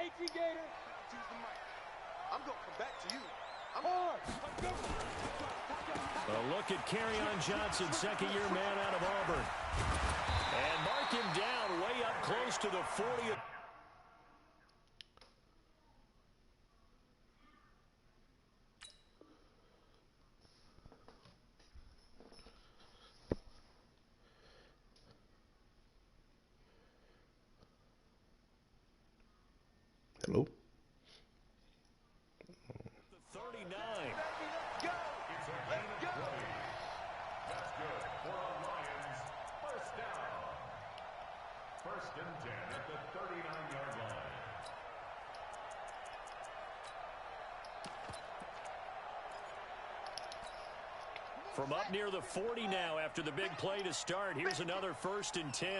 I'm going to come back to you. A look at Kerryon Johnson, second-year man out of Auburn. And mark him down way up close to the 40. Hello? 39. That's good for our Lions. First down. First and 10 at the 39-yard line. From up near the 40 now after the big play to start. Here's another first and 10.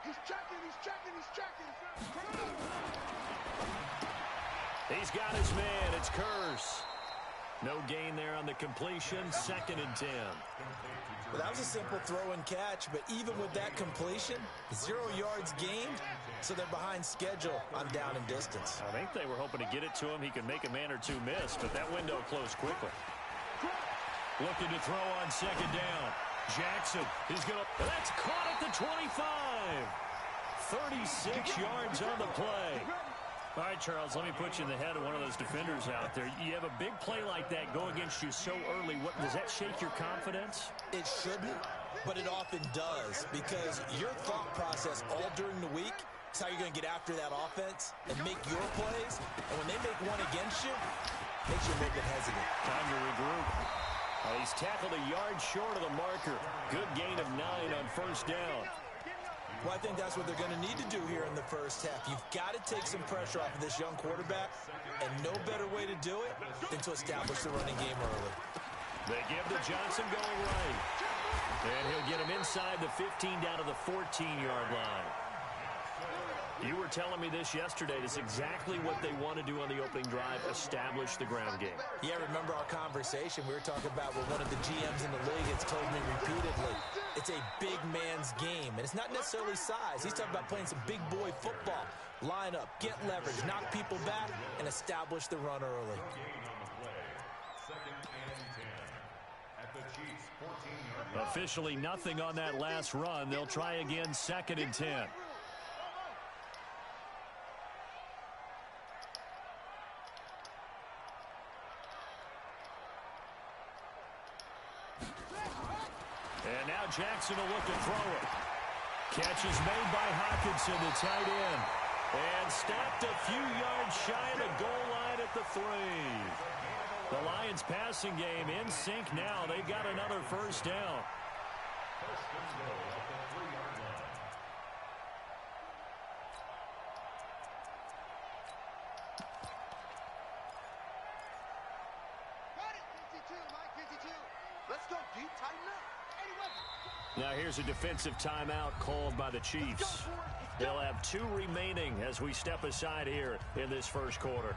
He's checking. He's got his man. It's Curse. No gain there on the completion. Second and 10. Well, that was a simple throw and catch, but even with that completion, 0 yards gained, so they're behind schedule on down and distance. I think they were hoping to get it to him. He could make a man or two miss, but that window closed quickly. Looking to throw on second down. Jackson is going to... That's caught at the 25. 36 yards on the play. All right, Charles, let me put you in the head of one of those defenders out there. You have a big play like that go against you so early. What does that shake your confidence? It shouldn't, but it often does, because your thought process all during the week is how you're going to get after that offense and make your plays. And when they make one against you, it makes you a little bit hesitant. Time to regroup. He's tackled a yard short of the marker. Good gain of 9 on first down. Well, I think that's what they're going to need to do here in the first half. You've got to take some pressure off of this young quarterback, and no better way to do it than to establish the running game early. They give to Johnson going right. And he'll get him inside the 15 down to the 14-yard line. You were telling me this yesterday. It's exactly what they want to do on the opening drive, establish the ground game. Yeah, remember our conversation? We were talking about what one of the GMs in the league has told me repeatedly. It's a big man's game, and it's not necessarily size. He's talking about playing some big boy football. Line up, get leverage, knock people back, and establish the run early. Officially nothing on that last run. They'll try again, second and 10. And now Jackson will look to throw it. Catch is made by Hawkinson, the tight end. And stopped a few yards shy of the goal line at the 3. The Lions passing game in sync now. They've got another first down. First and goal at the 3-yard line. Let's go deep, tighten up. Now here's a defensive timeout called by the Chiefs. They'll have 2 remaining as we step aside here in this first quarter.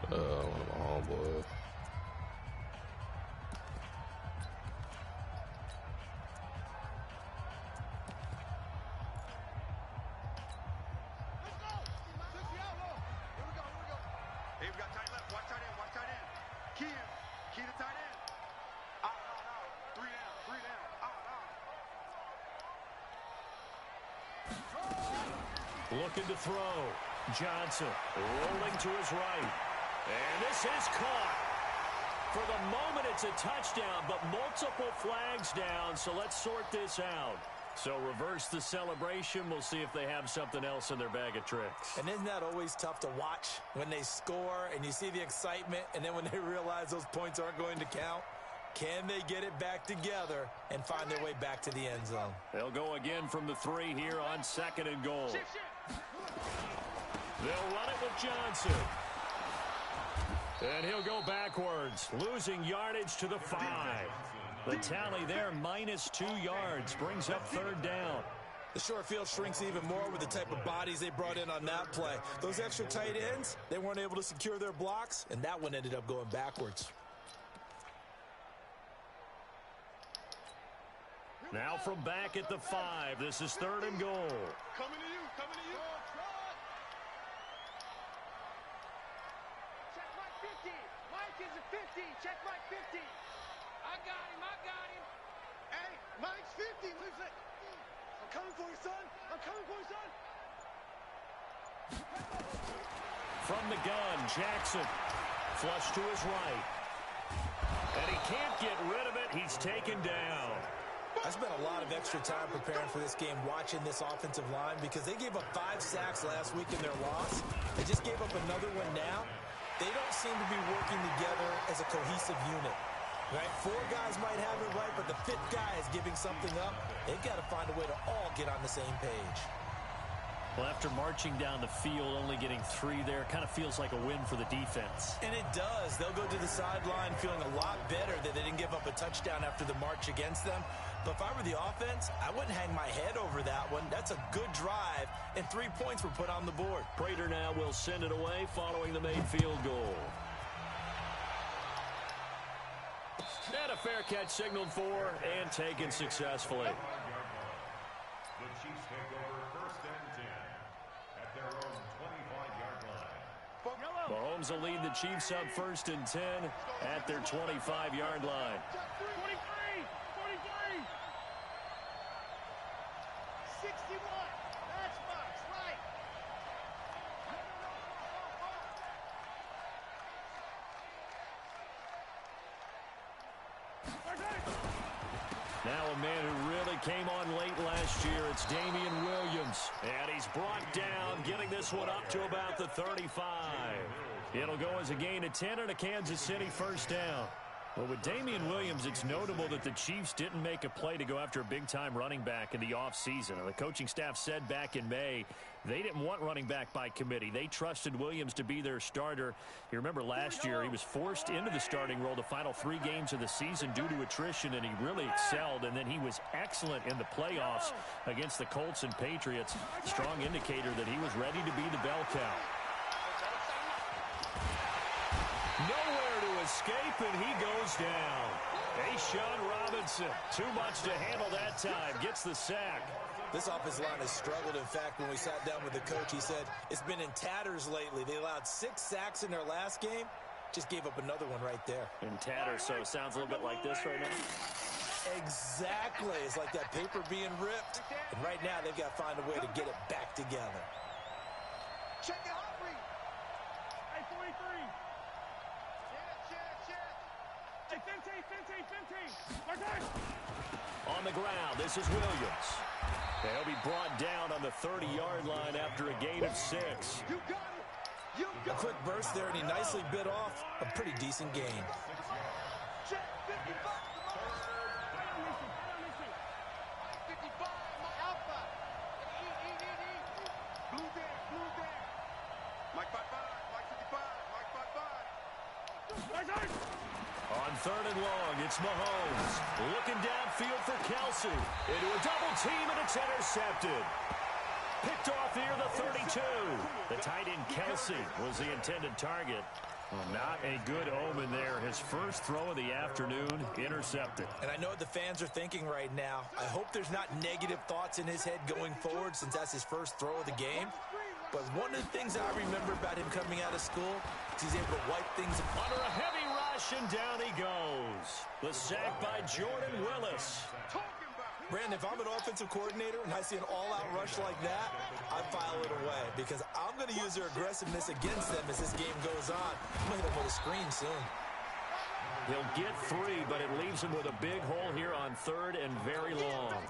One of my homeboys. Hey, we got tight left. Watch tight end. Watch tight end. Key to tight end. Out. 3 down. Out. Looking to throw. Johnson rolling to his right. And this is caught. For the moment, it's a touchdown, but multiple flags down, so let's sort this out. So reverse the celebration. We'll see if they have something else in their bag of tricks. And isn't that always tough to watch when they score and you see the excitement, and then when they realize those points aren't going to count? Can they get it back together and find their way back to the end zone? They'll go again from the 3 here on second and goal. They'll run it with Johnson. And he'll go backwards, losing yardage to the 5. The tally there, -2 yards, brings up third down. The short field shrinks even more with the type of bodies they brought in on that play. Those extra tight ends, they weren't able to secure their blocks, and that one ended up going backwards. Now from back at the 5, this is third and goal. Coming to you. Mike is at 50. Check Mike 50. I got him. Hey, Mike's 50. Listen. I'm coming for you, son. I'm coming for you, son. From the gun, Jackson. Flush to his right. And he can't get rid of it. He's taken down. I spent a lot of extra time preparing for this game, watching this offensive line, because they gave up 5 sacks last week in their loss. They just gave up another one now. They don't seem to be working together as a cohesive unit. Right? 4 guys might have it right, but the 5th guy is giving something up. They've got to find a way to all get on the same page. Well, after marching down the field, only getting 3 there, kind of feels like a win for the defense. And it does. They'll go to the sideline feeling a lot better that they didn't give up a touchdown after the march against them. But if I were the offense, I wouldn't hang my head over that one. That's a good drive, and 3 points were put on the board. Prater now will send it away following the made field goal. And a fair catch signaled for and taken successfully. The Chiefs take over 1st and 10 at their own 25-yard line. Mahomes will lead the Chiefs up 1st and 10 at their 25-yard line. 43. 61. That's Bucks, right. Now a man who really came on late last year, it's Damian Williams. And he's brought down, getting this one up to about the 35. It'll go as a gain of 10 and a Kansas City 1st down. Well, with Damian Williams, it's notable that the Chiefs didn't make a play to go after a big-time running back in the offseason. The coaching staff said back in May they didn't want running back by committee. They trusted Williams to be their starter. You remember last year he was forced into the starting role the final 3 games of the season due to attrition, and he really excelled. And then he was excellent in the playoffs against the Colts and Patriots. Strong indicator that he was ready to be the bell cow. Nowhere to escape, and he goes down. Sean Robinson, too much to handle that time, gets the sack. This offensive line has struggled. In fact, when we sat down with the coach, he said it's been in tatters lately. They allowed 6 sacks in their last game. Just gave up another one right there. In tatters, so it sounds a little bit like this right now. Exactly. It's like that paper being ripped. And right now, they've got to find a way to get it back together. Check it out, Reed. Hey, 43. Check. Hey, Fente. On the ground, this is Williams. They'll be brought down on the 30-yard line after a gain of 6. You got it. A quick burst there, and he nicely bit off a pretty decent gain. Check 55. Blue there. Mike 55. Mike 55. On 3rd and long, it's Mahomes. Looking downfield for Kelsey. Into a double team, and it's intercepted. Picked off near the 32. The tight end Kelsey was the intended target. Well, not a good omen there. His first throw of the afternoon, intercepted. And I know what the fans are thinking right now. I hope there's not negative thoughts in his head going forward since that's his first throw of the game. But one of the things I remember about him coming out of school is he's able to wipe things up. Under a heavy rush, and down he goes. The sack by Jordan Willis. Brandon, if I'm an offensive coordinator and I see an all-out rush like that, I file it away because I'm going to use their aggressiveness against them as this game goes on. I'm going to hit them with a screen soon. He'll get 3, but it leaves him with a big hole here on 3rd and very long.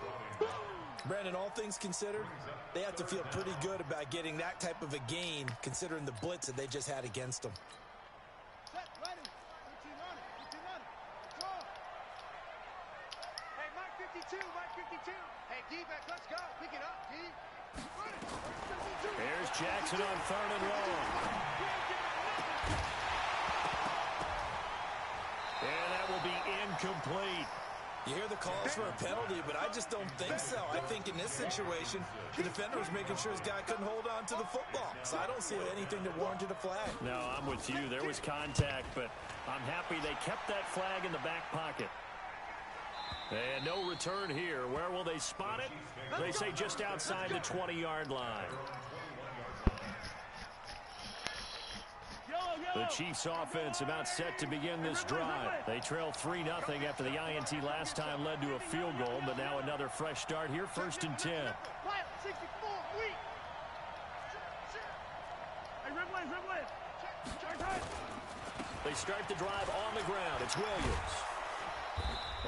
Brandon, all things considered, they have to feel pretty good about getting that type of a gain considering the blitz that they just had against them. Hey, D-back, let's go. Pick it up, D. Here's Jackson on 3rd and long. And that will be incomplete. You hear the calls for a penalty, but I just don't think so. I think in this situation, the defender was making sure his guy couldn't hold on to the football. So I don't see anything that warranted a flag. No, I'm with you. There was contact, but I'm happy they kept that flag in the back pocket. And no return here. Where will they spot it? They say just outside the 20-yard line. Yo! The Chiefs offense about set to begin this drive. They trail 3-0 after the INT last time led to a field goal, but now another fresh start here, 1st and 10. They start the drive on the ground. It's Williams.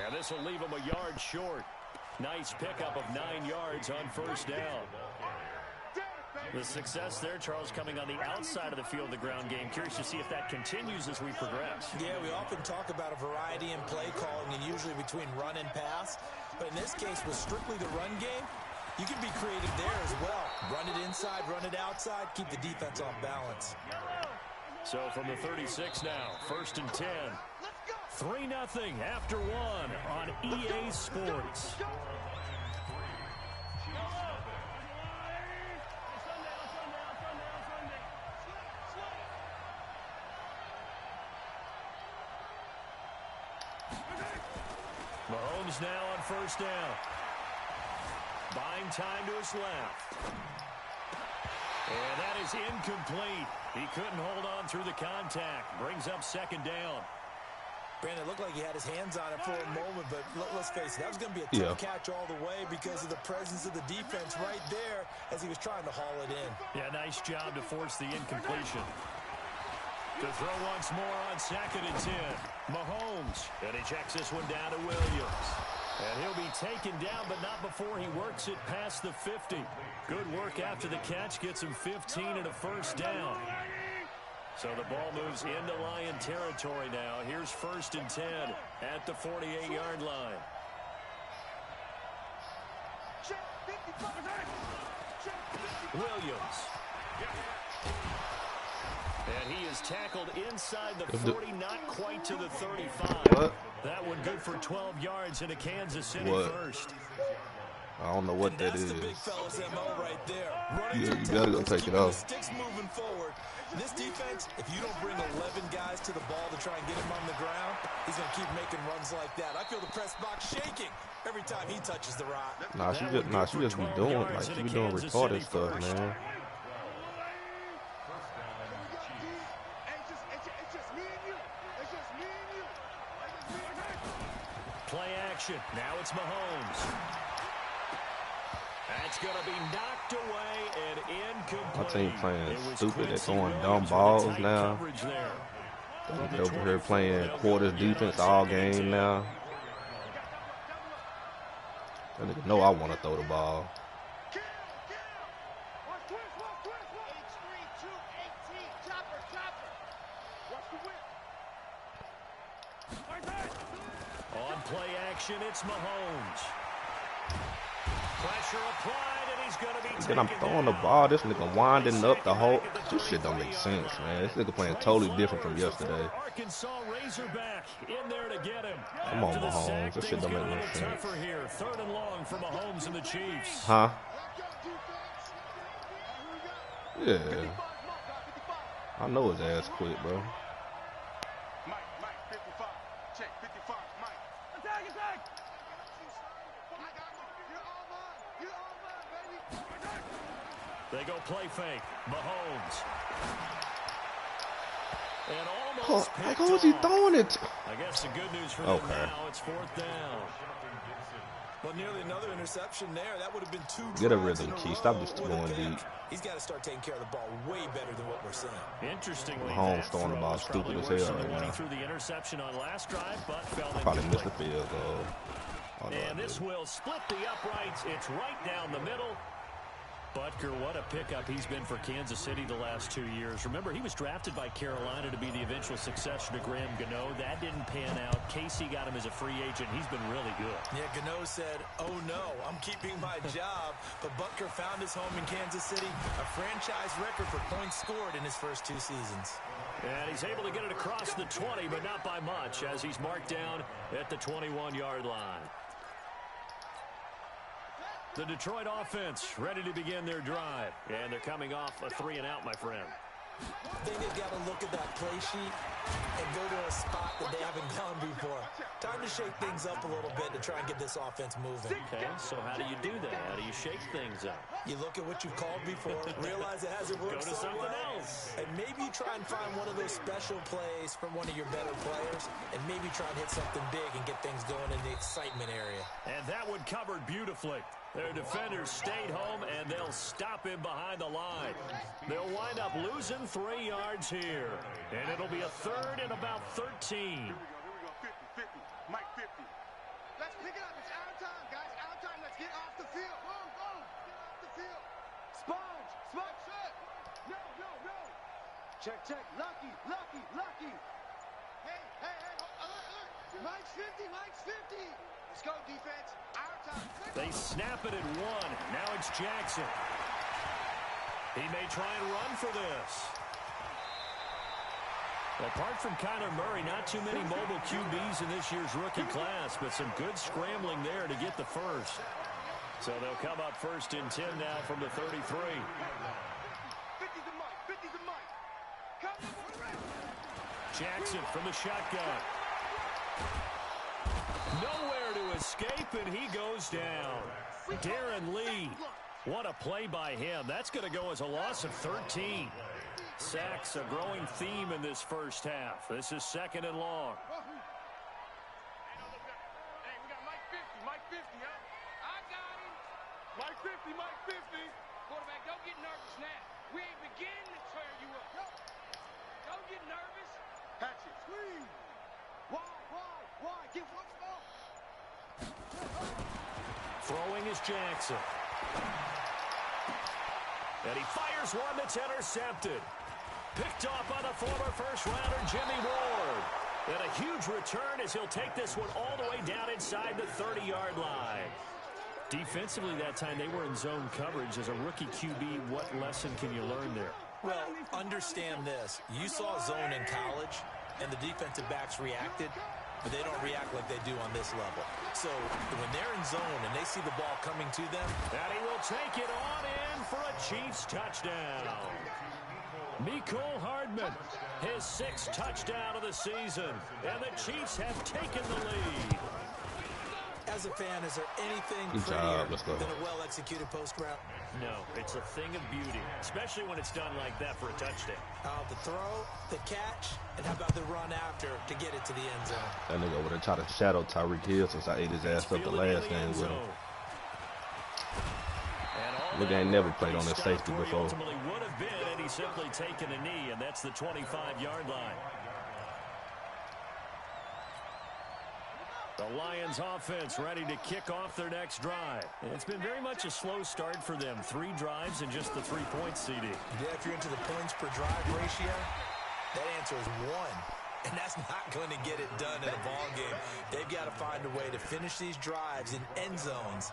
And this will leave him a yard short. Nice pickup of 9 yards on 1st down. The success there, Charles, coming on the outside of the field, the ground game. Curious to see if that continues as we progress. Yeah, we often talk about a variety in play calling and usually between run and pass. But in this case, with strictly the run game, you can be creative there as well. Run it inside, run it outside, keep the defense off balance. So from the 36 now, 1st and 10. 3-0 after 1 on EA Sports. Mahomes now on 1st down. Buying time to his left. And that is incomplete. He couldn't hold on through the contact. Brings up 2nd down. Brandon, it looked like he had his hands on it for a moment, but let's face it, that was going to be a tough catch all the way because of the presence of the defense right there as he was trying to haul it in. Yeah, nice job to force the incompletion. To throw once more on 2nd and 10. Mahomes. And he checks this one down to Williams. And he'll be taken down, but not before he works it past the 50. Good work after the catch. Gets him 15 and a 1st down. So the ball moves into Lion territory now. Here's 1st and 10 at the 48-yard line. Williams. And he is tackled inside the 40, not quite to the 35. What? That one good for 12 yards into Kansas City first. I don't know what that is. That's the big fella's MO right there. Yeah, you gotta go take it off. Sticks moving forward. This defense, if you don't bring 11 guys to the ball to try and get him on the ground, he's going to keep making runs like that. I feel the press box shaking every time he touches the rock. Nah, she just be doing retarded stuff, man. Play action. Now it's Mahomes. That's going to be knocked away and incomplete. My team playing stupid. They're throwing dumb balls now. They're over here playing quarters defense all game now. That nigga know I want to throw the ball. On play action, it's Mahomes. Pressure applied, and he's going to be taken Then I'm throwing the ball. This nigga winding up the whole. This shit don't make sense, man. This nigga playing totally different from yesterday. Arkansas Razorback in there to get him. Come on, Mahomes. This shit don't make no sense. Here. 3rd and long for Mahomes and the Chiefs. Huh? Yeah. I know his ass quit, bro. They go play fake. Mahomes. And almost Like, who is he throwing it? I guess the good news for them now, it's 4th down. Well, nearly another interception there. That would have been 2 Get a rhythm, Key. Stop just going deep. He's got to start taking care of the ball way better than what we're seeing. Interestingly, Mahomes throwing the ball stupid as hell right now. Through the interception on last drive, but fell Probably missed the field goal. And this will split the uprights. It's right down the middle. Butker, what a pickup he's been for Kansas City the last 2 years. Remember, he was drafted by Carolina to be the eventual successor to Graham Gano. That didn't pan out. Casey got him as a free agent. He's been really good. Yeah, Gano said, oh no, I'm keeping my job. But Butker found his home in Kansas City, a franchise record for points scored in his first 2 seasons. And he's able to get it across the 20, but not by much, as he's marked down at the 21-yard line. The Detroit offense ready to begin their drive. And they're coming off a 3-and-out, my friend. I think they've got to look at that play sheet and go to a spot that they haven't gone before. Time to shake things up a little bit to try and get this offense moving. Okay, so how do you do that? How do you shake things up? You look at what you've called before, realize it hasn't worked Go to so something well, else. and maybe you try and find one of those special plays from one of your better players, and maybe try and hit something big and get things going in the excitement area. And that one covered beautifully. Their defenders stayed home, and they'll stop him behind the line. They'll wind up losing 3 yards here, and it'll be a third and about 13. Here we go. 50, 50. Mike 50. Let's pick it up. It's our time, guys. Our time. Let's get off the field. Boom, boom. Get off the field. Sponge. Sponge. Check. No, no, no. Check, check. Lucky, lucky, lucky. Hey, hey, hey. Alert. Mike's 50. Mike's 50. Let's go, defense. Our time. They snap it at 1. Now it's Jackson. He may try and run for this. Apart from Kyler Murray, not too many mobile QBs in this year's rookie class, but some good scrambling there to get the first. So they'll come up first and 10 now from the 33. 50's a Mike. 50's a Mike. Come on. Jackson from the shotgun. Nowhere to escape, and he goes down. Darren Lee. What a play by him. That's going to go as a loss of 13. Sacks, a growing theme in this first half. This is 2nd and long. Hey, we got Mike 50. Mike 50, huh? I got him. Mike 50. Mike 50. Quarterback, don't get nervous now. We ain't beginning to tear you up. Don't get nervous. Hatch it. Squeeze. Why? Give what's up. Throwing is Jackson. And he fires one that's intercepted. Picked off by the former first-rounder Jimmy Ward. And a huge return as he'll take this one all the way down inside the 30-yard line. Defensively that time, they were in zone coverage. As a rookie QB, what lesson can you learn there? Well, understand this. You saw zone in college, and the defensive backs reacted, but they don't react like they do on this level. So when they're in zone and they see the ball coming to them, And he will take it on in for a Chiefs touchdown. Mecole Hardman, his 6th touchdown of the season. And the Chiefs have taken the lead. as a fan, is there anything Good job. Let's prettier go. than a well-executed post route? No, it's a thing of beauty, especially when it's done like that for a touchdown. The throw, the catch, and how about the run after to get it to the end zone? That nigga would have tried to shadow Tyreek Hill since I ate his ass up the last game with him. Nigga ain't never played on this safety before. Ultimately would have been had he simply taken a knee, and that's the 25-yard line. The Lions offense ready to kick off their next drive. It's been very much a slow start for them. 3 drives and just the 3-point CD. Yeah, if you're into the points per drive ratio, that answer is 1. And that's not going to get it done in a ball game. They've got to find a way to finish these drives in end zones,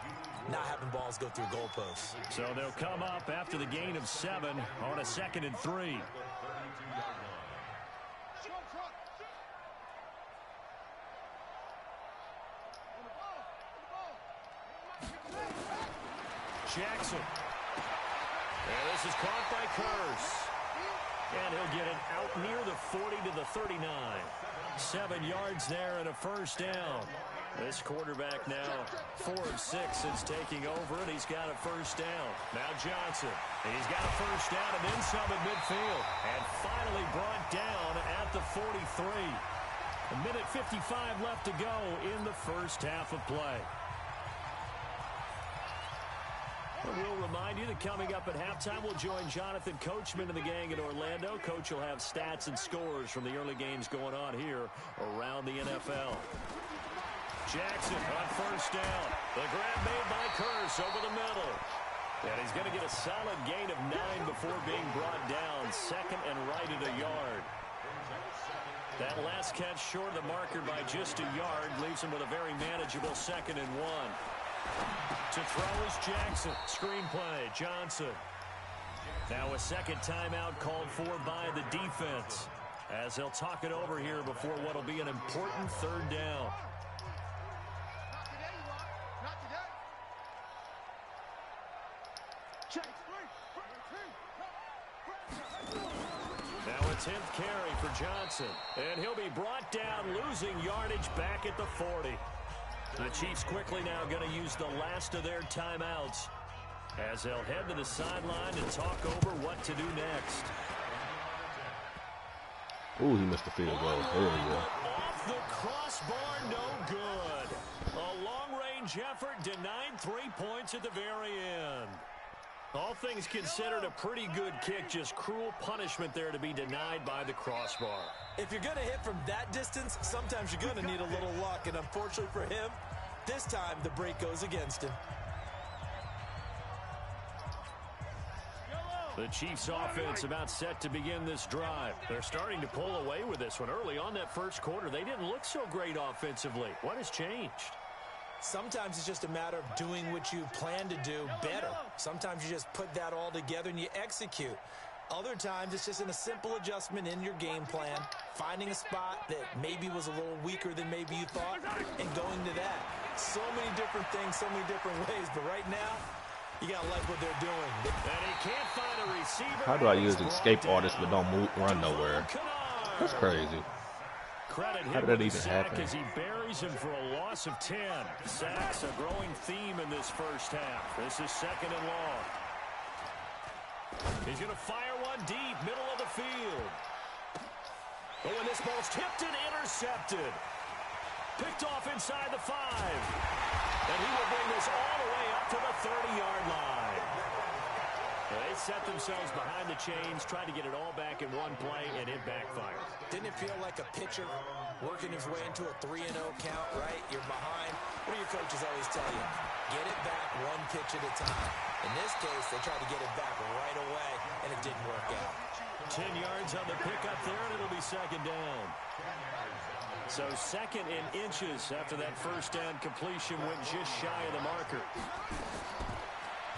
not having balls go through goalposts. So they'll come up after the gain of 7 on a 2nd and 3. Jackson. And this is caught by Curse. And he'll get it out near the 40 to the 39. 7 yards there and a first down. This quarterback now 4 of 6 since taking over, and he's got a first down. Now Johnson. He's got a first down and then some at midfield. And finally brought down at the 43. A minute 55 left to go in the first half of play. We'll remind you that coming up at halftime, we'll join Jonathan Coachman and the gang in Orlando. Coach will have stats and scores from the early games going on here around the NFL. Jackson on first down. The grab made by Curse over the middle. And he's going to get a solid gain of 9 before being brought down. 2nd and right at a yard. That last catch short of the marker by just a yard leaves him with a very manageable 2nd and 1. To throw is Jackson. Screen play, Johnson. Now a second timeout called for by the defense, as they'll talk it over here before what will be an important 3rd down. Not today, you are. Not today. Check. Jackson. And he'll be brought down, losing yardage back at the 40. The Chiefs quickly now going to use the last of their timeouts as they'll head to the sideline and talk over what to do next. Ooh, he missed the field goal. There we go. Off the crossbar, no good. A long-range effort denied 3 points at the very end. All things considered, a pretty good kick, just cruel punishment there to be denied by the crossbar. If you're going to hit from that distance, sometimes you're going to need a little luck, and unfortunately for him, this time the break goes against him. The Chiefs offense about set to begin this drive. They're starting to pull away with this one. Early on that first quarter, they didn't look so great offensively. What has changed? Sometimes it's just a matter of doing what you plan to do better. Sometimes you just put that all together and you execute. Other times it's just in a simple adjustment in your game plan, finding a spot that maybe was a little weaker than maybe you thought, and going to that. So many different things, so many different ways, but right now, you gotta like what they're doing. And he can't find a receiver. How do I use escape artist but don't run nowhere? That's crazy. How did that even happen? As he buries him for a loss of 10. Sacks a growing theme in this first half. This is second and long. He's going to fire one deep, middle of the field. Oh, and this ball's tipped and intercepted. Picked off inside the 5. And he will bring this all the way up to the 30-yard line. They set themselves behind the chains, tried to get it all back in one play, and it backfired. Didn't it feel like a pitcher working his way into a 3-0 count, right? You're behind. What do your coaches always tell you? Get it back one pitch at a time. In this case, they tried to get it back right away, and it didn't work out. 10 yards on the pickup there, and it'll be second down. So second in inches after that first down completion went just shy of the marker.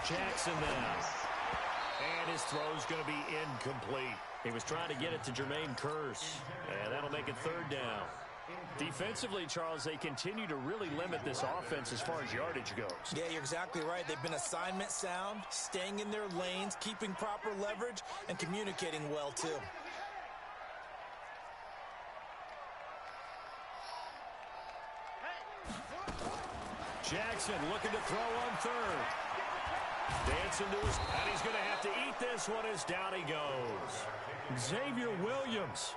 Jackson now. And his throw's going to be incomplete. He was trying to get it to Jermaine Kearse, and that'll make it third down. Defensively, Charles, they continue to really limit this offense as far as yardage goes. Yeah, you're exactly right. They've been assignment sound, staying in their lanes, keeping proper leverage, and communicating well, too. Jackson looking to throw on third. Dancing to his, and he's going to have to eat this one as down he goes. Xavier Williams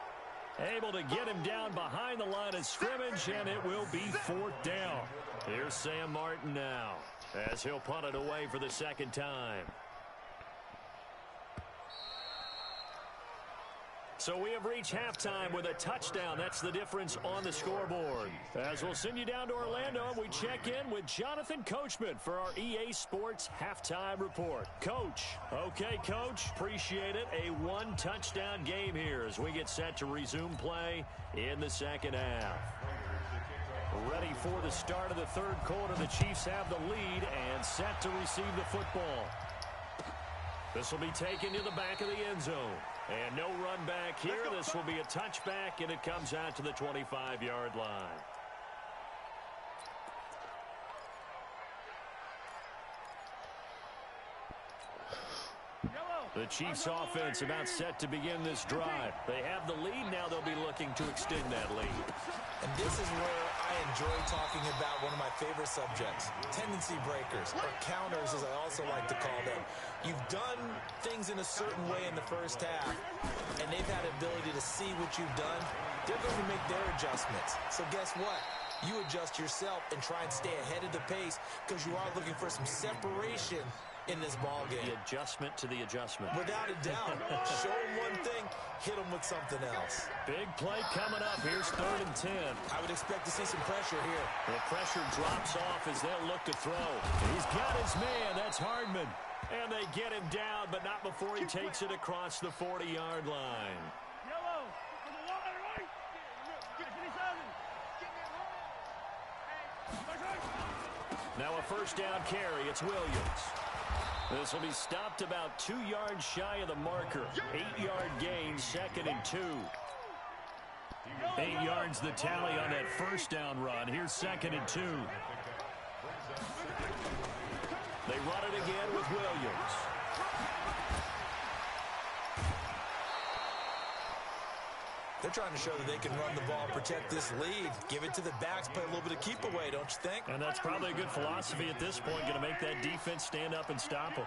able to get him down behind the line of scrimmage, and it will be fourth down. Here's Sam Martin now as he'll punt it away for the second time. So we have reached halftime with a touchdown. That's the difference on the scoreboard. As we'll send you down to Orlando, we check in with Jonathan Coachman for our EA Sports Halftime Report. Coach. Okay, Coach. Appreciate it. A one-touchdown game here as we get set to resume play in the second half. Ready for the start of the third quarter. The Chiefs have the lead and set to receive the football. This will be taken to the back of the end zone. And no run back here. This will be a touchback, and it comes out to the 25-yard line. The Chiefs offense about set to begin this drive. They have the lead. Now they'll be looking to extend that lead. And this is where I enjoy talking about one of my favorite subjects, tendency breakers, or counters as I also like to call them. You've done things in a certain way in the first half, and they've had the ability to see what you've done. They're going to make their adjustments. So guess what? You adjust yourself and try and stay ahead of the pace because you are looking for some separation in this ball game. The adjustment to the adjustment. Without a doubt. Show them one thing, hit them with something else. Big play coming up. Here's 3rd and 10. I would expect to see some pressure here. The pressure drops off as they'll look to throw. He's got his man. That's Hardman. And they get him down, but not before he takes it across the 40-yard line. Now a first down carry. It's Williams. This will be stopped about 2 yards shy of the marker. 8-yard gain, 2nd and 2. 8 yards the tally on that first down run. Here's 2nd and 2. They run it again with Williams. They're trying to show that they can run the ball, protect this lead, give it to the backs, play a little bit of keep away, don't you think? And that's probably a good philosophy at this point, going to make that defense stand up and stop them.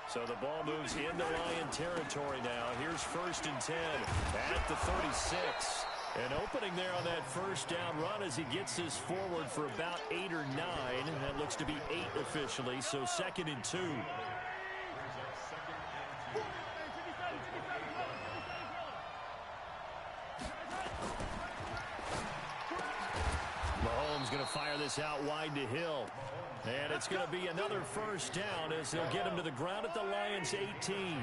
So the ball moves into Lion territory now. Here's 1st and 10 at the 36. An opening there on that first down run as he gets this forward for about 8 or 9. That looks to be 8 officially, so 2nd and 2. Mahomes going to fire this out wide to Hill. And it's going to be another first down as they'll get him to the ground at the Lions' 18.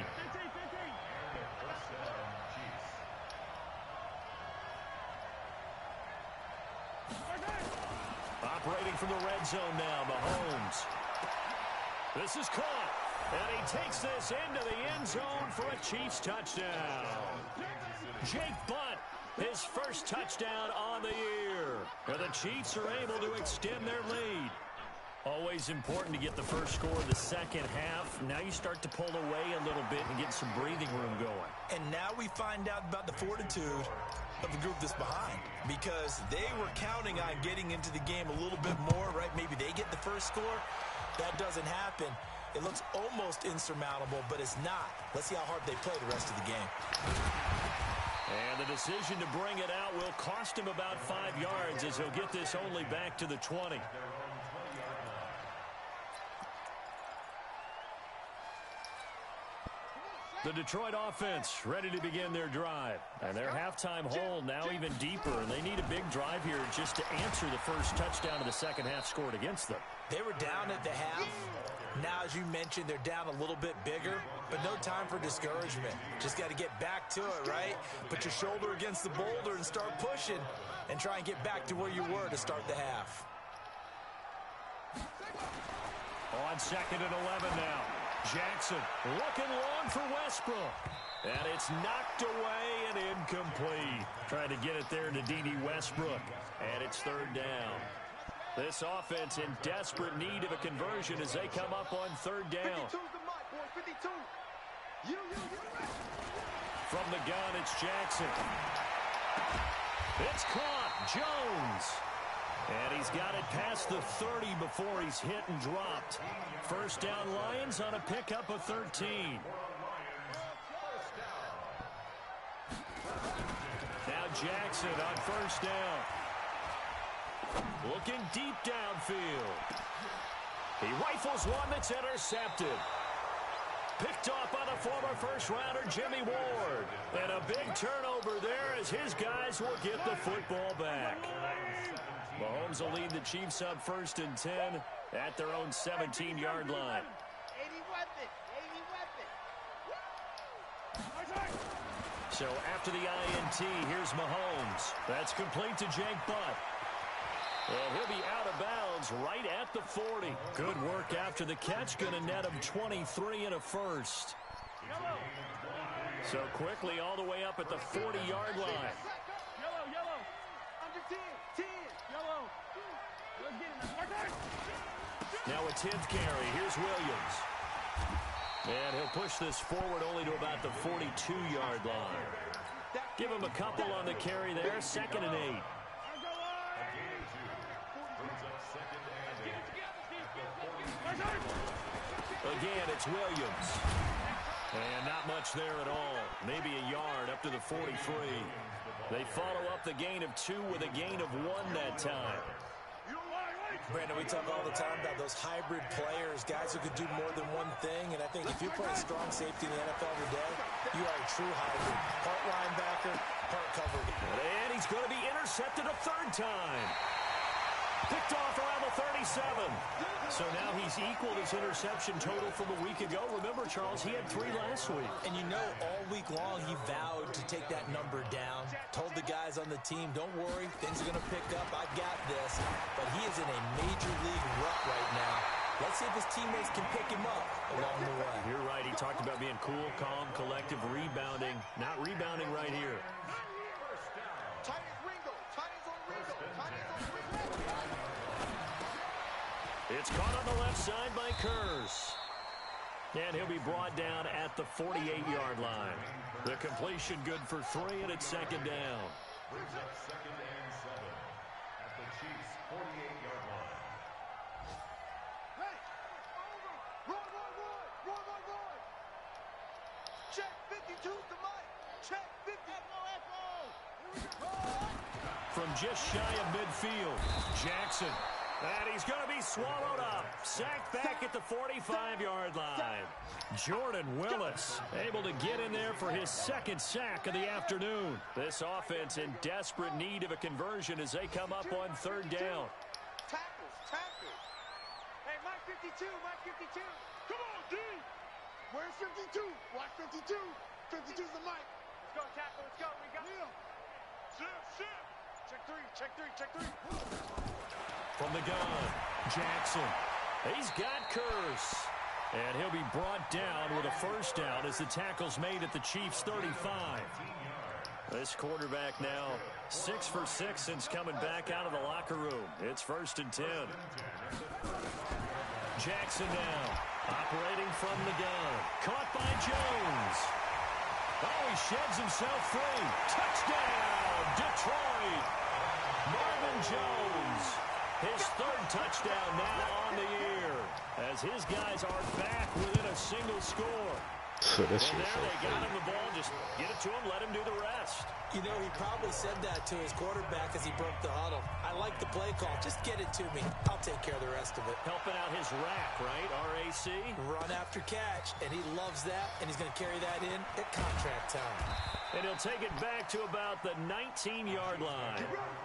Operating from the red zone now, Mahomes. This is caught. And he takes this into the end zone for a Chiefs touchdown. Jake Butt, his first touchdown on the year. And the Chiefs are able to extend their lead. Always important to get the first score of the second half. Now you start to pull away a little bit and get some breathing room going. And now we find out about the fortitude of the group that's behind, because they were counting on getting into the game a little bit more, right? Maybe they get the first score. That doesn't happen. It looks almost insurmountable, but it's not. Let's see how hard they play the rest of the game. And the decision to bring it out will cost him about 5 yards as he'll get this only back to the 20. The Detroit offense ready to begin their drive. And their halftime hole now even deeper. And they need a big drive here just to answer the first touchdown of the second half scored against them. They were down at the half. Now, as you mentioned, they're down a little bit bigger, but no time for discouragement. Just got to get back to it, right? Put your shoulder against the boulder and start pushing and try and get back to where you were to start the half. On 2nd and 11 now. Jackson looking long for Westbrook. And it's knocked away and incomplete. Trying to get it there to D.D. Westbrook. And it's 3rd down. This offense in desperate need of a conversion as they come up on 3rd down. 52's the mark, boy. 52. From the gun, it's Jackson. It's caught. Jones. And he's got it past the 30 before he's hit and dropped. First down Lions on a pickup of 13. Now Jackson on 1st down. Looking deep downfield. He rifles one that's intercepted. Picked off by the former first-rounder Jimmy Ward. And a big turnover there as his guys will get the football back. Mahomes will lead the Chiefs on 1st and 10 at their own 17-yard line. 80 weapon. So after the INT, here's Mahomes. That's complete to Jake Butt. And he'll be out of bounds right at the 40. Good work after the catch. Going to net him 23 and a first. So quickly all the way up at the 40-yard line. Yellow. Under 10. 10. Yellow. Now a 10th carry. Here's Williams. And he'll push this forward only to about the 42-yard line. Give him a couple on the carry there. 2nd and 8. Again, it's Williams. And not much there at all. Maybe a yard up to the 43. They follow up the gain of 2 with a gain of 1 that time. Brandon, we talk all the time about those hybrid players, guys who could do more than one thing. And I think if you're playing strong safety in the NFL today, you are a true hybrid. Part linebacker, part cover. And he's going to be intercepted a 3rd time. Picked off around the 37. So now he's equaled his interception total from a week ago. Remember, Charles, he had 3 last week. And you know, all week long he vowed to take that number down. Told the guys on the team, don't worry, things are going to pick up. I've got this. But he is in a major league rut right now. Let's see if his teammates can pick him up along the way. You're right. He talked about being cool, calm, collective, rebounding. Not rebounding right here. It's caught on the left side by Kurz. And he'll be brought down at the 48-yard line. The completion good for 3, and it's second down. Brings up 2nd and 7 at the Chiefs' 48-yard line. Hey! Run! Check 52's the mic. Check 50. Echo. From just shy of midfield, Jackson. And he's going to be swallowed up. Sacked back at the 45-yard line. Jordan Willis able to get in there for his 2nd sack of the afternoon. This offense in desperate need of a conversion as they come up on 3rd down. Tackles. Hey, Mike 52. Come on, D. Where's 52? Watch 52. 52's the mic. Let's go, tackle. Let's go. We got him. Shit. Check three. From the gun, Jackson. He's got Curse. And he'll be brought down with a 1st down as the tackle's made at the Chiefs' 35. This quarterback now 6 for 6 since coming back out of the locker room. It's 1st and 10. Jackson now operating from the gun. Caught by Jones. Oh, he sheds himself free. Touchdown, Detroit. Marvin Jones. His 3rd touchdown now on the year as his guys are back within a single score. And there they got him the ball. Just get it to him, let him do the rest. You know, he probably said that to his quarterback as he broke the huddle. I like the play call. Just get it to me. I'll take care of the rest of it. Helping out his rack, right? RAC. Run after catch, and he loves that, and he's going to carry that in at contract time. And he'll take it back to about the 19-yard line. Get ready.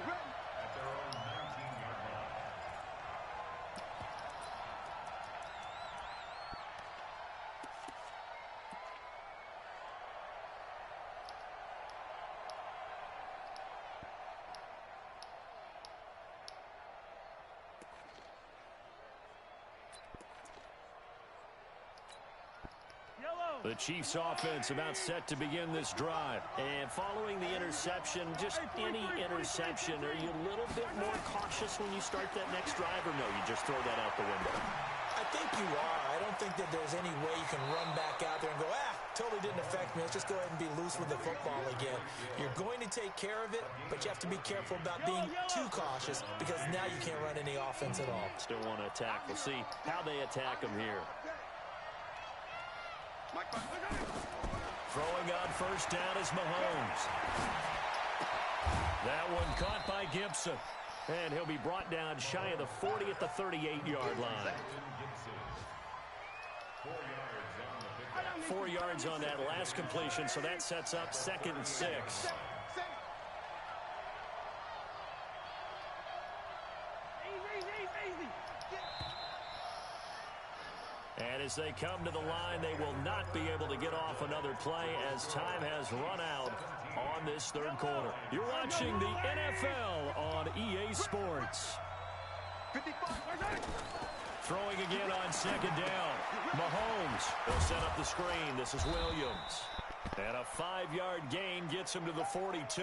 At their own 19-yard line. The Chiefs offense about set to begin this drive. And following the interception, just any interception, are you a little bit more cautious when you start that next drive, or no, you just throw that out the window? I think you are. I don't think that there's any way you can run back out there and go, totally didn't affect me. Let's just go ahead and be loose with the football again. You're going to take care of it, but you have to be careful about being too cautious because now you can't run any offense at all. Still want to attack. We'll see how they attack them here. Throwing on 1st down is Mahomes. That one caught by Gibson. And he'll be brought down shy of the 40 at the 38-yard line. 4 yards on that last completion, so that sets up 2nd and 6. And as they come to the line, they will not be able to get off another play as time has run out on this 3rd quarter. You're watching the NFL on EA Sports. 55. Throwing again on 2nd down. Mahomes will set up the screen. This is Williams. And a 5-yard gain gets him to the 42.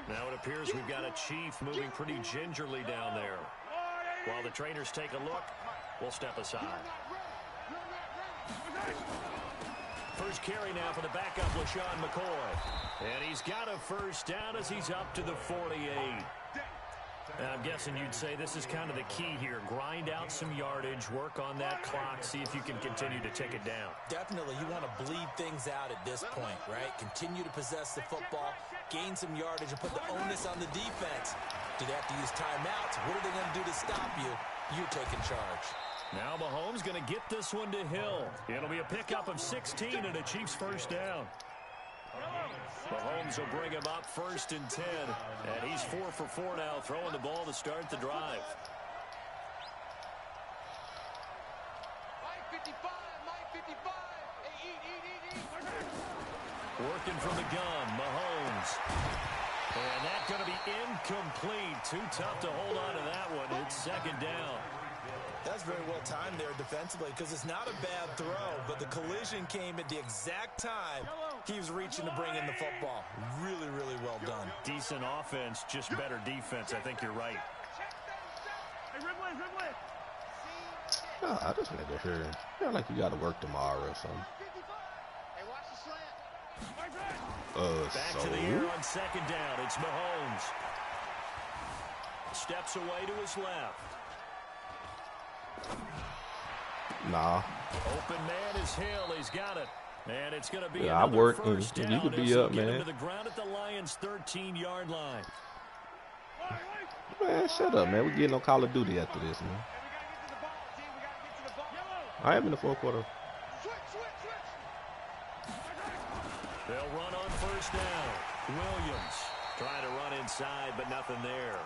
Now it appears we've got a Chief moving pretty gingerly down there. While the trainers take a look, we'll step aside. First carry now for the backup, LaShawn McCoy. And he's got a 1st down as he's up to the 48. And I'm guessing you'd say this is kind of the key here. Grind out some yardage, work on that clock, see if you can continue to take it down. Definitely. You want to bleed things out at this point, right? Continue to possess the football, gain some yardage, and put the onus on the defense. Do they have to use timeouts? What are they going to do to stop you? You're taking charge. Now Mahomes going to get this one to Hill. It'll be a pickup of 16 and a Chiefs 1st down. Mahomes will bring him up 1st and 10. And he's 4 for 4 now, throwing the ball to start the drive. Mike 55. Hey, eat. Working from the gun, Mahomes. And that's going to be incomplete. Too tough to hold on to that one. It's 2nd down. That's very well timed there defensively because it's not a bad throw, but the collision came at the exact time he was reaching to bring in the football. Really, really well done. Decent offense, just better defense. I think you're right. Hey, Ridley. God, this nigga here. Feel like you gotta work tomorrow or something. Hey, watch the slant. Back to the air on second down. It's Mahomes. Steps away to his left. Nah. Open man is Hill. He's got it. And it's going to be I another work. first down. You could be This will up, get him man. to the ground at the Lions' 13-yard line. Man, shut up, man. We getting on Call of Duty after this, man. I am in the fourth quarter. They'll run on first down. Williams trying to run inside, but nothing there.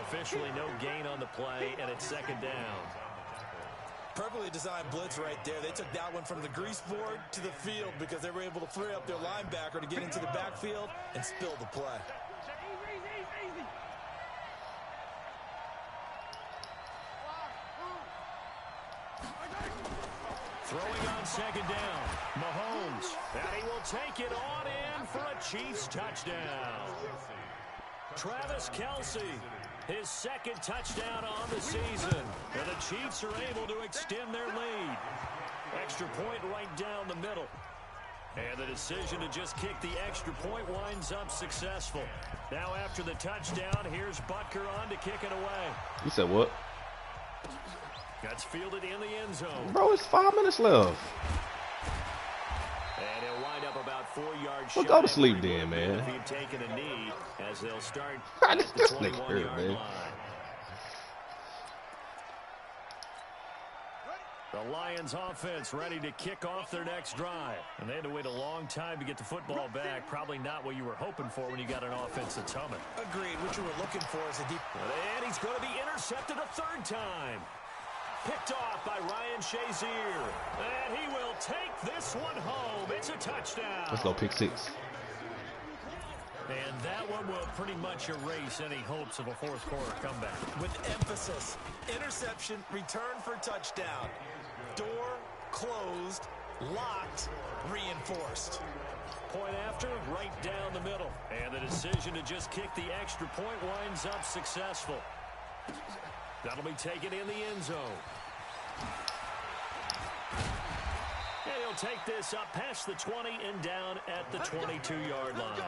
Officially no gain on the play, and it's second down. Perfectly designed blitz right there. They took that one from the grease board to the field because they were able to free up their linebacker to get into the backfield and spill the play. Throwing on second down. Mahomes. And he will take it on in for a Chiefs touchdown. Travis Kelce, his second touchdown on the season. And the Chiefs are able to extend their lead. Extra point right down the middle. And the decision to just kick the extra point winds up successful. Now after the touchdown, here's Butker on to kick it away. You said what? That's fielded in the end zone. Bro, it's 5 minutes left. And he'll wind up about 4 yards Well, shy. go to sleep then, man. If he'd taken a knee, as they'll start This at the nigga hurt, 21-yard man. line. The Lions offense ready to kick off their next drive. And they had to wait a long time to get the football back. Probably not what you were hoping for when you got an offense that's humming. Agreed. What you were looking for is a deep... And he's going to be intercepted a third time. Picked off by Ryan Shazier. And he will take this one home. It's a touchdown. Let's go pick 6. And that one will pretty much erase any hopes of a fourth quarter comeback. With emphasis. Interception, return for touchdown. Door closed, locked, reinforced. Point after, right down the middle. And the decision to just kick the extra point winds up successful. That'll be taken in the end zone. And he'll take this up past the 20 and down at the 22-yard line.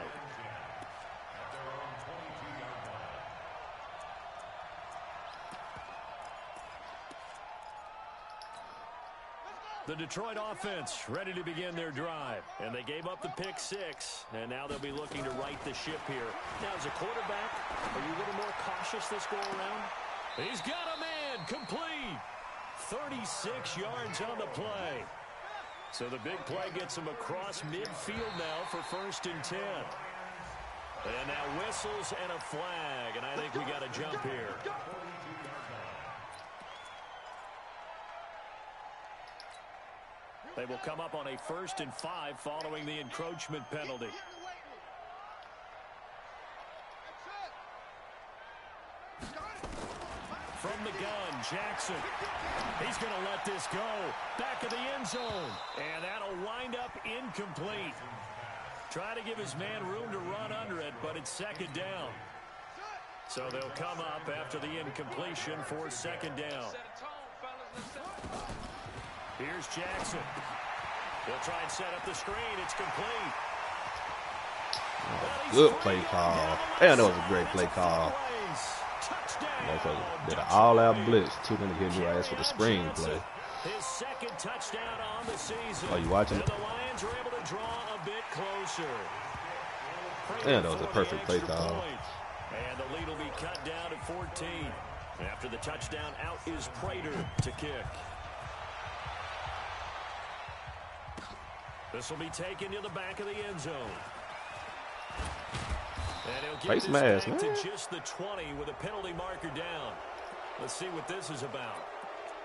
The Detroit offense ready to begin their drive. And they gave up the pick 6. And now they'll be looking to right the ship here. Now, as a quarterback, are you a little more cautious this go around? He's got a man complete. 36 yards on the play. So the big play gets him across midfield now for 1st and 10. And now whistles and a flag. And I think we got a jump here. They will come up on a 1st and 5 following the encroachment penalty. From the gun, Jackson. He's going to let this go. Back of the end zone. And that'll wind up incomplete. Try to give his man room to run under it, but it's second down. So they'll come up after the incompletion for second down. Here's Jackson. He'll try and set up the screen. It's complete. Good play call. Damn, that was a great play call. Did an all-out blitz. 2 minutes hit your ass with a screen play. His second touchdown on the season. Oh, you watching and it? the Lions are able to draw a bit closer. Yeah, that was a perfect play call. And the lead will be cut down to 14. After the touchdown, out is Prater to kick. This will be taken to the back of the end zone. And he'll get Face this mask, back man. to just the 20 with a penalty marker down. Let's see what this is about.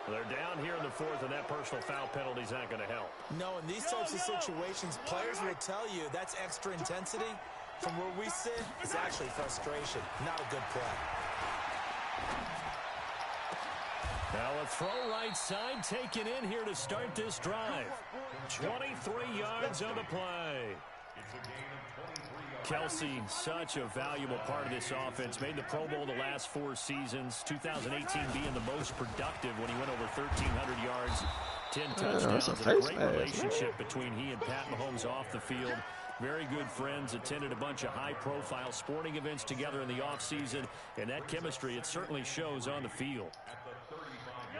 They're down here in the 4th, and that personal foul penalty is not going to help. No, in these types of situations, players will tell you that's extra intensity. From where we sit, it's actually frustration, not a good play. Now a throw right side taken in here to start this drive. 23 yards on the play. Kelsey, such a valuable part of this offense. Made the Pro Bowl the last 4 seasons. 2018 being the most productive when he went over 1,300 yards, 10 touchdowns, and a great relationship between he and Pat Mahomes off the field. Very good friends, attended a bunch of high-profile sporting events together in the offseason, and that chemistry, it certainly shows on the field.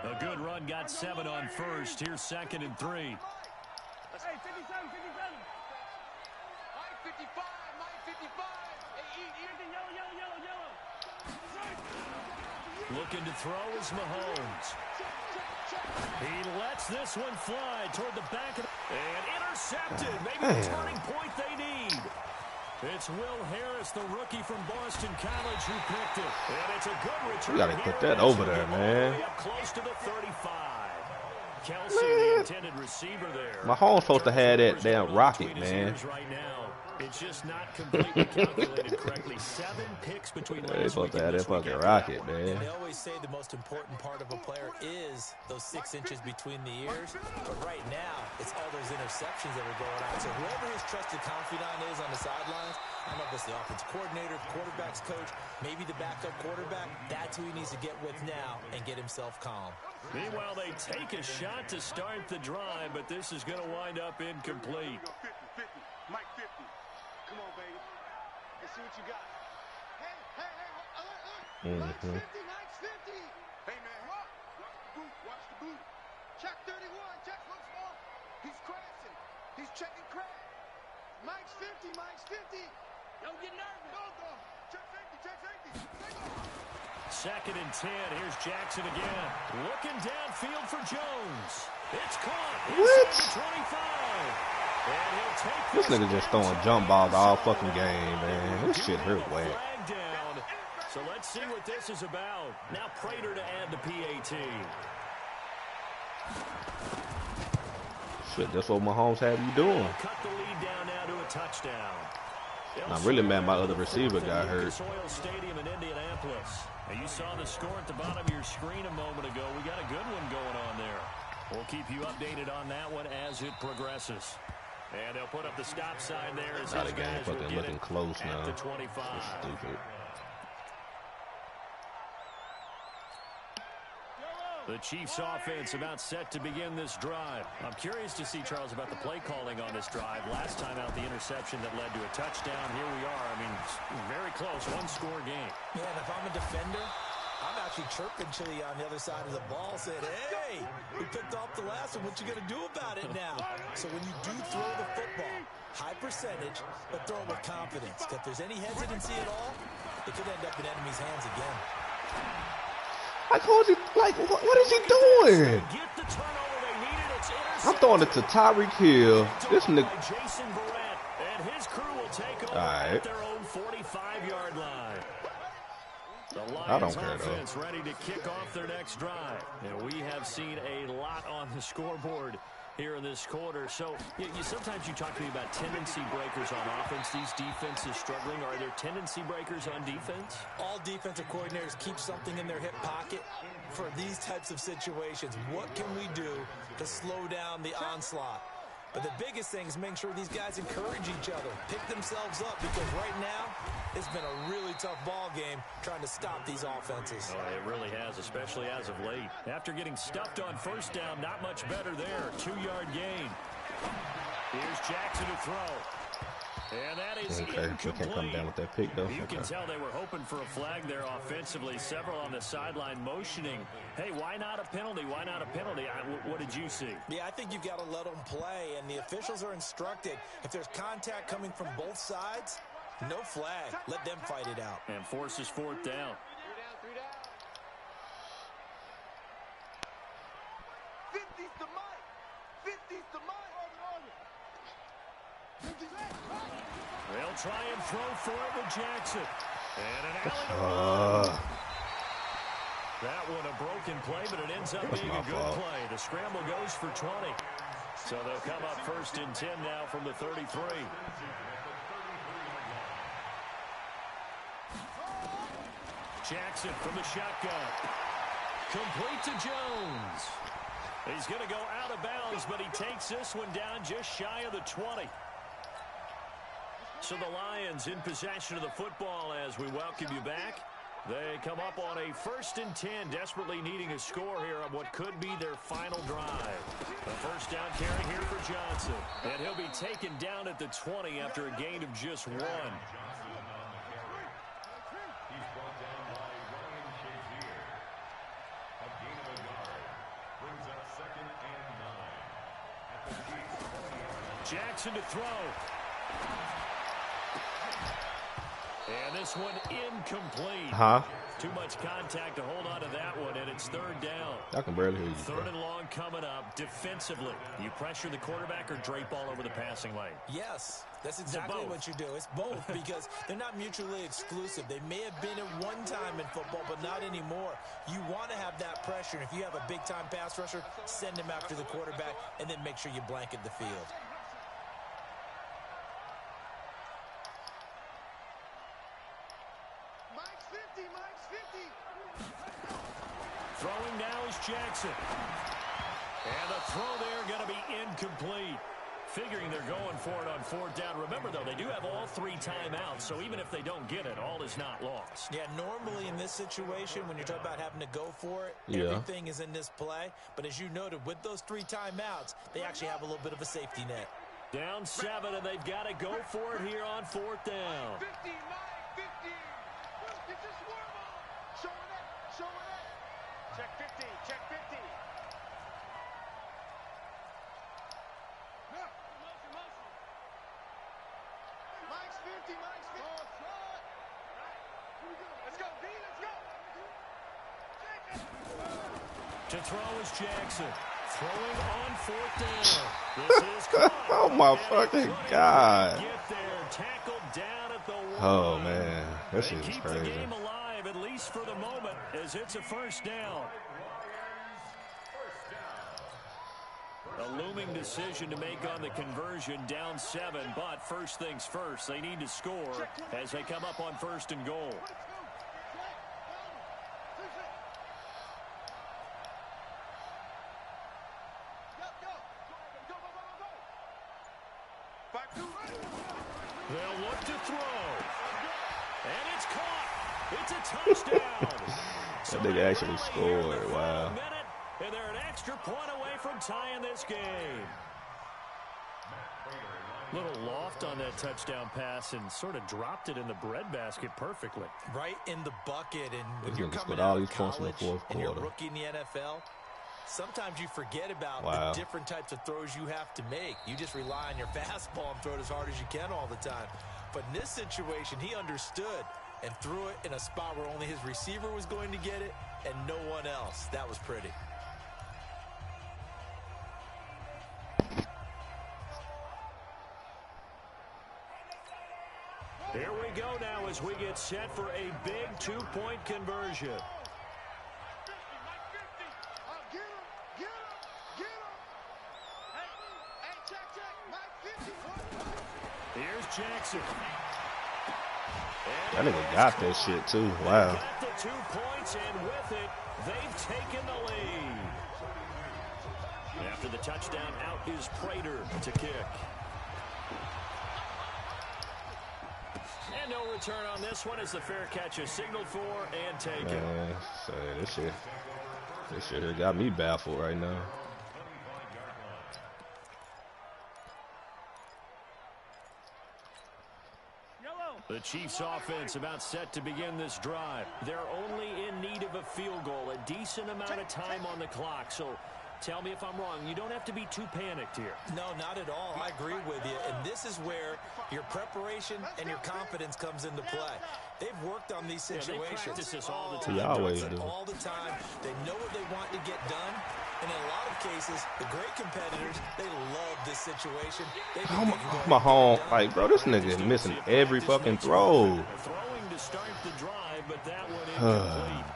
A good run, got 7 on first. Here's 2nd and 3. Hey, 57, 57. Mike 55, Mike 55. Hey, eat, yellow. Looking to throw is Mahomes. He lets this one fly toward the back of the... And intercepted. Maybe the turning point they need. It's Will Harris, the rookie from Boston College, who picked it. And it's a good return. You got to put that over there, man. Up close to the 35. Kelsey, the intended receiver there. Mahomes supposed to have that damn rocket, man. Right now, it's just not completely calculated correctly. 7 picks between They supposed to have that fucking rocket, man. They always say the most important part of a player is those 6 inches between the ears. But right now, it's all those interceptions that are going on. So whoever his trusted confidant is on the sidelines, I don't know if it's the offensive coordinator, quarterback's coach, maybe the backup quarterback, that's who he needs to get with now and get himself calm. Meanwhile, they take a shot to start the drive, but this is going to wind up incomplete. 50, 50. Mike 50. Come on, baby. Let's see what you got. Hey, Mike's 50, Mike's 50. Hey, man. Watch the boot. Watch the boot. Check 31, check what's more. He's crashing. He's checking crash. Mike's 50, Mike's 50. Don't get nervous. Go. Check safety, check safety. 2nd and 10. Here's Jackson again. Looking downfield for Jones. It's caught. What? Inside the 25. And he'll take This nigga just throwing jump balls all fucking game, man. This shit hurt whack. Flag down. So let's see what this is about. Now Prater to add the PAT. Shit, that's what Mahomes had you doing. Cut the lead down now to a touchdown. I'm really mad my other receiver got hurt. Oil Stadium in Indianapolis. And you saw the score at the bottom of your screen a moment ago. We got a good one going on there. We'll keep you updated on that one as it progresses. And they'll put up the stop sign there as Now the his game guys will fucking get looking it close now. at the 25. That's stupid. The Chiefs offense about set to begin this drive. I'm curious to see, Charles, about the play calling on this drive. Last time out, the interception that led to a touchdown. Here we are. I mean, very close, one-score game. Yeah, and if I'm a defender, I'm actually chirping Chili on the other side of the ball, saying, hey, we picked off the last one. What you going to do about it now? So when you do throw the football, high percentage, but throw it with confidence. If there's any hesitancy at all, it could end up in enemy's hands again. Like, what is he doing? Get the turnover they needed. It's I'm throwing it to Tyreek Hill. This nigga. Jason Barrett and his crew will take over at their own 45-yard line. The Lions offense ready to kick off their next drive. And we have seen a lot on the scoreboard here in this quarter. So sometimes you talk to me about tendency breakers on offense. These defenses struggling. Are there tendency breakers on defense? All defensive coordinators keep something in their hip pocket for these types of situations. What can we do to slow down the onslaught? But the biggest thing is making sure these guys encourage each other, pick themselves up, because right now it's been a really tough ball game trying to stop these offenses. Oh, it really has, especially as of late. After getting stuffed on first down, not much better there. 2-yard gain. Here's Jackson to throw. And that is incomplete. You can't come down with that pick, though. You can tell they were hoping for a flag there offensively. Several on the sideline motioning. Hey, why not a penalty? Why not a penalty? What did you see? Yeah, I think you've got to let them play, and the officials are instructed. If there's contact coming from both sides, no flag. Let them fight it out. And forces 4th down. 50's the Mike. 50's the Mike. They'll try and throw for it with Jackson. And an alley. That one a broken play, but it ends up being a good play. The scramble goes for 20. So they'll come up 1st and 10 now from the 33. Jackson from the shotgun. Complete to Jones. He's going to go out of bounds, but he takes this one down just shy of the 20. So the Lions in possession of the football as we welcome you back. They come up on a 1st and 10, desperately needing a score here on what could be their final drive. A first down carry here for Johnson. And he'll be taken down at the 20 after a gain of just 1. He's brought down by Ryan Shazier. A gain of a yard. Brings up 2nd and 9. At the Chiefs' 20-yard. Jackson to throw. And this one incomplete. Too much contact to hold on to that one, and it's 3rd down. I can barely hear you. 3rd and long coming up. Defensively, you pressure the quarterback or drape all over the passing lane? Yes, that's exactly what you do. It's both because they're not mutually exclusive. They may have been at one time in football, but not anymore. You want to have that pressure, and if you have a big-time pass rusher, send him after the quarterback, and then make sure you blanket the field. Throwing now is Jackson. And the throw there going to be incomplete. Figuring they're going for it on 4th down. Remember, though, they do have all 3 timeouts, so even if they don't get it, all is not lost. Yeah, normally in this situation, when you're talking about having to go for it, everything is in this play. But as you noted, with those 3 timeouts, they actually have a little bit of a safety net. Down 7, and they've got to go for it here on 4th down. 50, Mike, 50. It's a swarm ball. Show it up, show it up. Check 50, check 50. No. Motion. Mike's 50, Mike's 50. Oh, right. Here we go. Let's go, D, let's go. To throw is Jackson. Throwing on 4th down. This is caught. Oh, my fucking God. Get there. Tackled down at the 1. Oh, man. This is keep crazy. the game alive, at least for the moment, as it's a 1st down. A looming decision to make on the conversion, down 7, but first things first, they need to score as they come up on 1st and goal. They'll look to throw. And it's caught. It's a touchdown. That nigga actually scored. Wow. And they're an extra point away from tying this game. Little loft on that touchdown pass and sort of dropped it in the breadbasket perfectly. Right in the bucket. And when He's you're gonna coming score all out these of points in the college 4th and you're a quarter. rookie in the NFL, sometimes you forget about the different types of throws you have to make. You just rely on your fastball and throw it as hard as you can all the time. But in this situation, he understood and threw it in a spot where only his receiver was going to get it and no one else. That was pretty. Here we go now as we get set for a big 2-point conversion. Here's Jackson. That nigga got that shit too. Wow. Got the 2 points, and with it, they've taken the lead. After the touchdown, out is Prater to kick. And no return on this one as the fair catch is signaled for and taken. Man, so this shit here got me baffled right now. The Chiefs offense about set to begin this drive. They're only in need of a field goal, a decent amount of time on the clock. So tell me if I'm wrong. You don't have to be too panicked here. No, not at all. I agree with you. And this is where your preparation and your confidence comes into play. They've worked on these situations. They practice this all the time. He always do. All the time. They know what they want to get done. And in a lot of cases, the great competitors, they love this situation. My home, like, bro, this nigga is missing every fucking throw. Throwing to start the drive, but that one incomplete.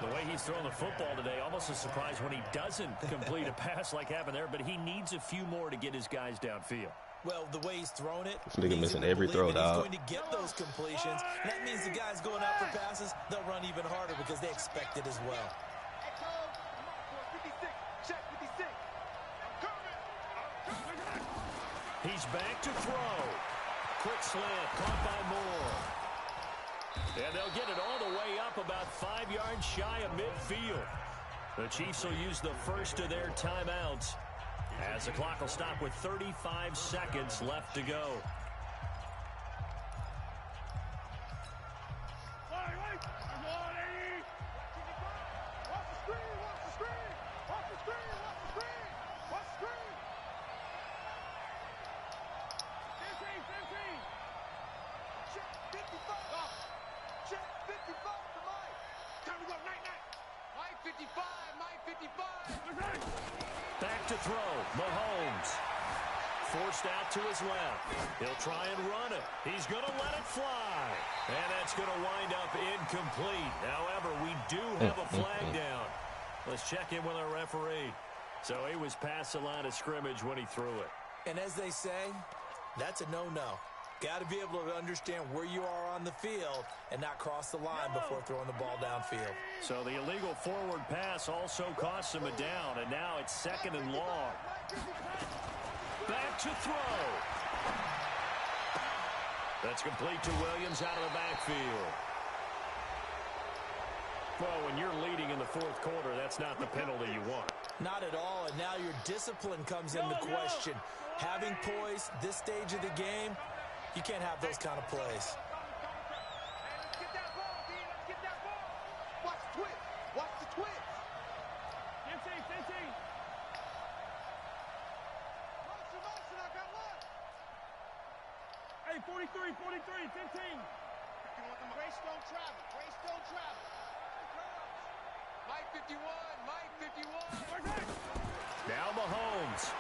The way he's throwing the football today, almost a surprise when he doesn't complete a pass like happened there, but he needs a few more to get his guys downfield. Well, the way he's thrown it, This nigga missing every throw, he's dog. going to get those completions. And that means the guys going out for passes, they'll run even harder because they expect it as well. He's back to throw. quick slant, caught by Moore. And they'll get it all the way up about 5 yards shy of midfield. The Chiefs will use the first of their timeouts as the clock will stop with 35 seconds left to go. Back to throw, Mahomes. Forced out to his left. He'll try and run it. He's going to let it fly. And that's going to wind up incomplete. However, we do have a flag down. Let's check in with our referee. So he was past the line of scrimmage when he threw it. And as they say, that's a no-no. Got to be able to understand where you are on the field and not cross the line before throwing the ball downfield. So the illegal forward pass also costs him a down, and now it's 2nd and long. Back to throw. That's complete to Williams out of the backfield. Well, when you're leading in the 4th quarter, that's not the penalty you want. Not at all, and now your discipline comes into question. Having poise this stage of the game, you can't have those kind of plays. Let's get that ball, D. Let's get that ball. Watch the twist. Watch the twist. 10. Motion, I got one. Hey, 43, 10. Grace don't travel. Mike 51. Now Mahomes.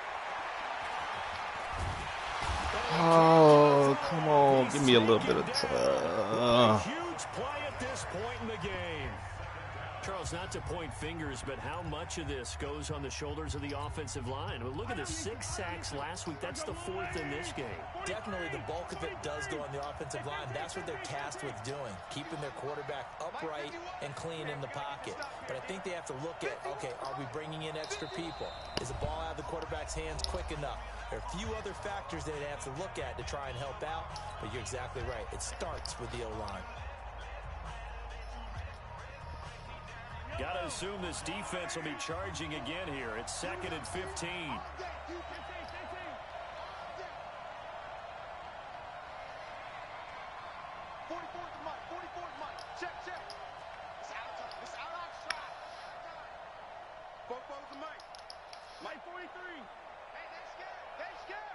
Oh, come on. Give me a little bit of time. Huge play at this point in the game. Charles, not to point fingers, but how much of this goes on the shoulders of the offensive line? Well, look at the 6 sacks last week. That's the 4th in this game. Definitely the bulk of it does go on the offensive line. That's what they're tasked with doing, keeping their quarterback upright and clean in the pocket. But I think they have to look at, okay, are we bringing in extra people? Is the ball out of the quarterback's hands quick enough? There are a few other factors that they have to look at to try and help out, but you're exactly right. It starts with the O-line. Got to assume this defense will be charging again here. It's 2nd and 15. 44's Mike. Check. It's out stride. Both are Mike. Mike 43. Hey, they scared.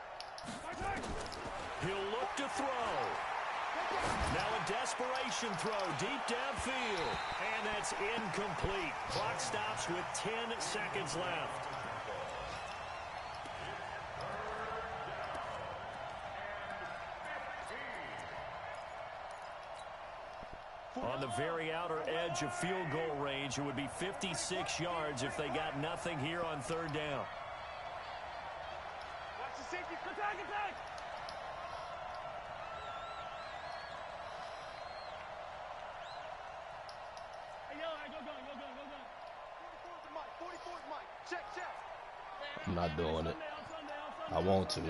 He'll look to throw. Now a desperation throw deep downfield. And that's incomplete. Clock stops with 10 seconds left. On the very outer edge of field goal range, it would be 56 yards if they got nothing here on 3rd down. Watch the safety. Attack! Hey, yo, go. 44's Mike. Check. I'm not doing it. I want to.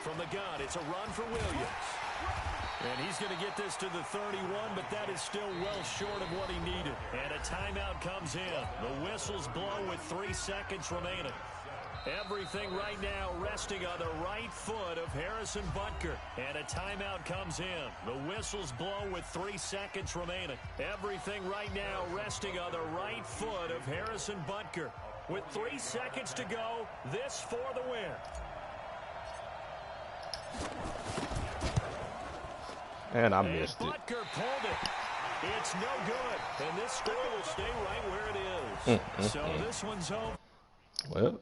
From the gun, it's a run for Williams. And he's going to get this to the 31, but that is still well short of what he needed. And a timeout comes in. The whistles blow with 3 seconds remaining. Everything right now resting on the right foot of Harrison Butker. And a timeout comes in. The whistles blow with 3 seconds remaining. Everything right now resting on the right foot of Harrison Butker. With 3 seconds to go, this for the win. And I missed it. Butker pulled it. It's no good. And this score will stay right where it is. So this one's home. Well,